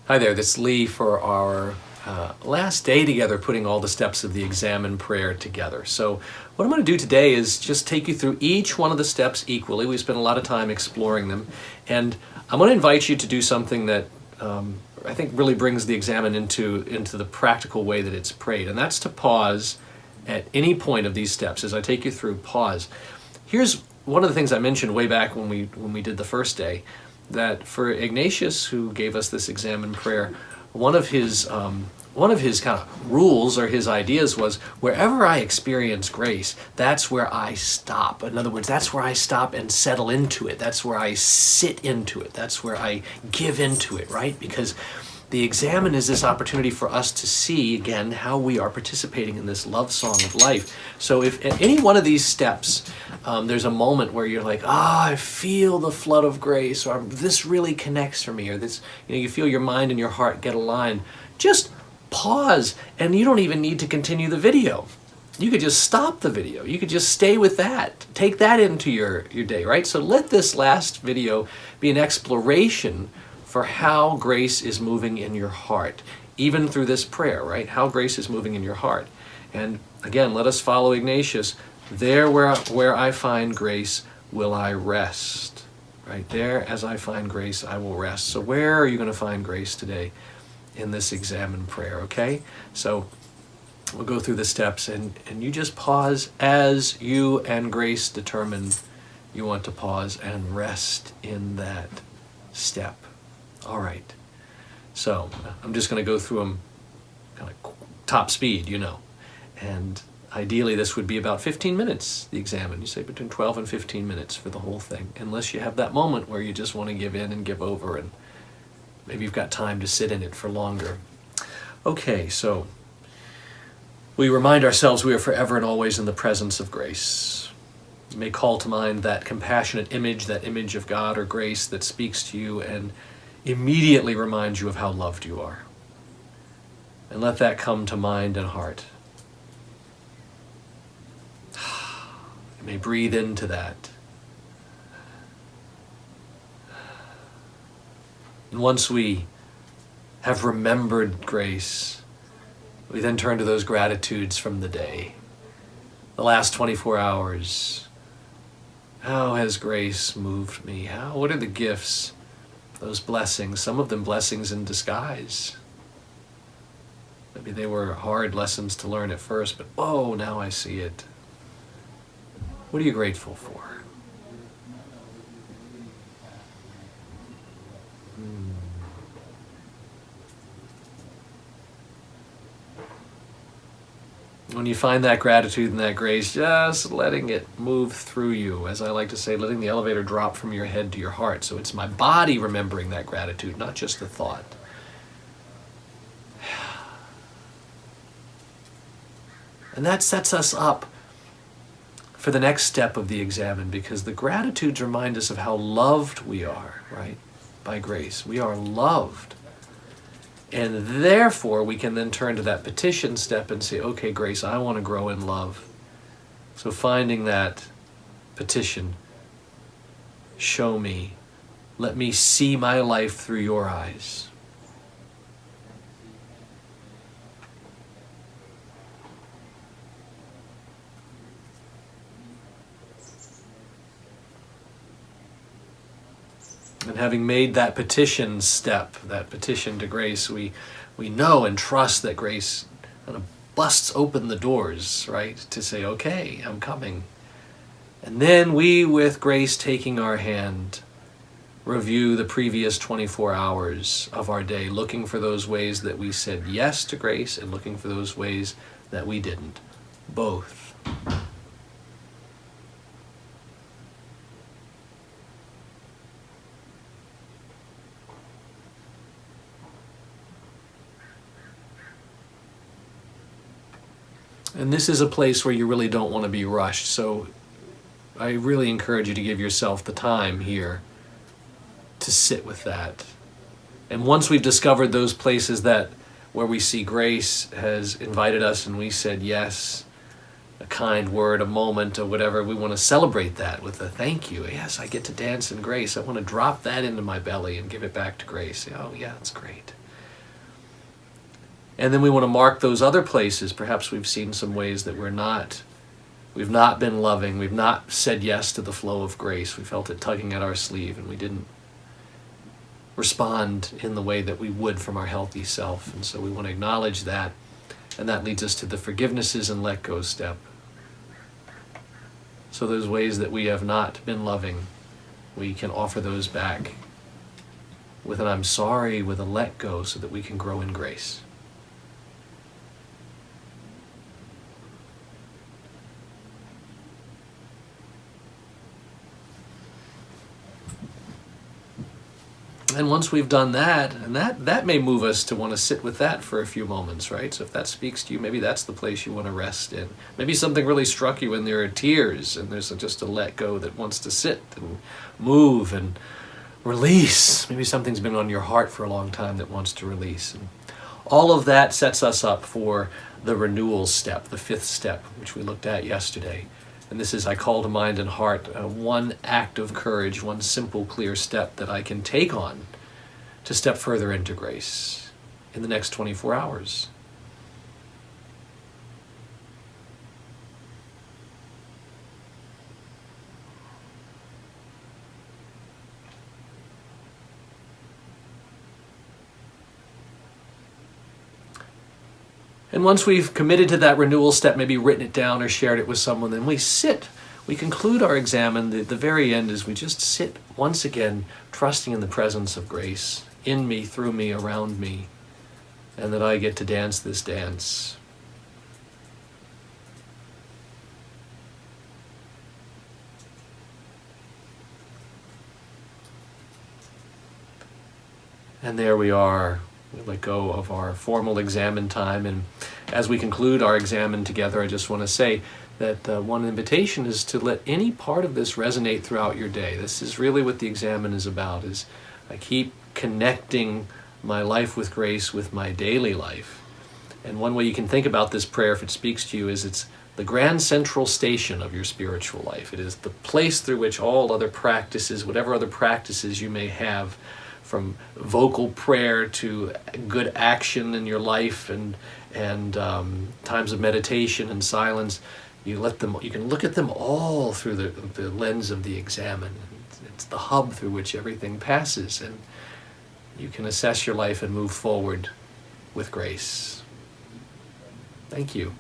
Hi there, this is Lee for our last day together putting all the steps of the Examen Prayer together. So what I'm going to do today is just take you through each one of the steps equally. We spent a lot of time exploring them, and I'm going to invite you to do something that I think really brings the Examen into the practical way that it's prayed, and that's to pause at any point of these steps. As I take you through, pause. Here's one of the things I mentioned way back when we did the first day, that for Ignatius, who gave us this Examen Prayer, one of his kind of rules or his ideas was, wherever I experience grace, that's where I stop. In other words, that's where I stop and settle into it. That's where I sit into it. That's where I give into it, right? Because the Examen is this opportunity for us to see, again, how we are participating in this love song of life. So if at any one of these steps, there's a moment where you're like, I feel the flood of grace, or this really connects for me, or this, you feel your mind and your heart get aligned, just pause, and you don't even need to continue the video. You could just stop the video. You could just stay with that. Take that into your day, right? So let this last video be an exploration for how grace is moving in your heart, even through this prayer, right? How grace is moving in your heart. And again, let us follow Ignatius. There where I find grace will I rest, right? There as I find grace, I will rest. So where are you going to find grace today in this Examen Prayer, okay? So we'll go through the steps, and you just pause as you and grace determine you want to pause and rest in that step. All right, so I'm just going to go through them kind of top speed, and ideally this would be about 15 minutes, the Examen. You say between 12 and 15 minutes for the whole thing, unless you have that moment where you just want to give in and give over, and maybe you've got time to sit in it for longer. Okay, so we remind ourselves we are forever and always in the presence of grace. You may call to mind that compassionate image, that image of God or grace that speaks to you and immediately reminds you of how loved you are. And let that come to mind and heart. You may breathe into that. And once we have remembered grace, we then turn to those gratitudes from the day. The last 24 hours. How has grace moved me? What are the gifts? Those blessings, some of them blessings in disguise. Maybe they were hard lessons to learn at first, but now I see it. What are you grateful for? When you find that gratitude and that grace, just letting it move through you. As I like to say, letting the elevator drop from your head to your heart. So it's my body remembering that gratitude, not just the thought. And that sets us up for the next step of the Examen, because the gratitudes remind us of how loved we are, right? By grace. We are loved. And therefore, we can then turn to that petition step and say, okay, grace, I want to grow in love. So finding that petition, show me, let me see my life through your eyes. And having made that petition step, that petition to grace, we know and trust that grace kind of busts open the doors, right? To say, okay, I'm coming. And then we, with grace taking our hand, review the previous 24 hours of our day, looking for those ways that we said yes to grace and looking for those ways that we didn't. Both. And this is a place where you really don't want to be rushed. So I really encourage you to give yourself the time here to sit with that. And once we've discovered those places where we see grace has invited us and we said yes, a kind word, a moment, or whatever, we want to celebrate that with a thank you. Yes, I get to dance in grace. I want to drop that into my belly and give it back to grace. Oh, yeah, that's great. And then we want to mark those other places. Perhaps we've seen some ways that we've not been loving, we've not said yes to the flow of grace. We felt it tugging at our sleeve, and we didn't respond in the way that we would from our healthy self. And so we want to acknowledge that, and that leads us to the forgivenesses and let go step. So those ways that we have not been loving, we can offer those back with an I'm sorry, with a let go, so that we can grow in grace. And once we've done that, and that may move us to want to sit with that for a few moments, right? So if that speaks to you, maybe that's the place you want to rest in. Maybe something really struck you and there are tears, and there's just a let go that wants to sit and move and release. Maybe something's been on your heart for a long time that wants to release. And all of that sets us up for the renewal step, the fifth step, which we looked at yesterday. And this is, I call to mind and heart one act of courage, one simple, clear step that I can take on to step further into grace in the next 24 hours. And once we've committed to that renewal step, maybe written it down or shared it with someone, then we sit. We conclude our examen. The very end is we just sit once again, trusting in the presence of grace, in me, through me, around me, and that I get to dance this dance. And there we are. We let go of our formal examen time, and as we conclude our examen together, I just want to say that one invitation is to let any part of this resonate throughout your day. This is really what the examen is about, is I keep connecting my life with grace with my daily life. And one way you can think about this prayer, if it speaks to you, is it's the grand central station of your spiritual life. It is the place through which all other practices, whatever other practices you may have, from vocal prayer to good action in your life and times of meditation and silence, you can look at them all through the lens of the examen. It's the hub through which everything passes, and you can assess your life and move forward with grace. Thank you.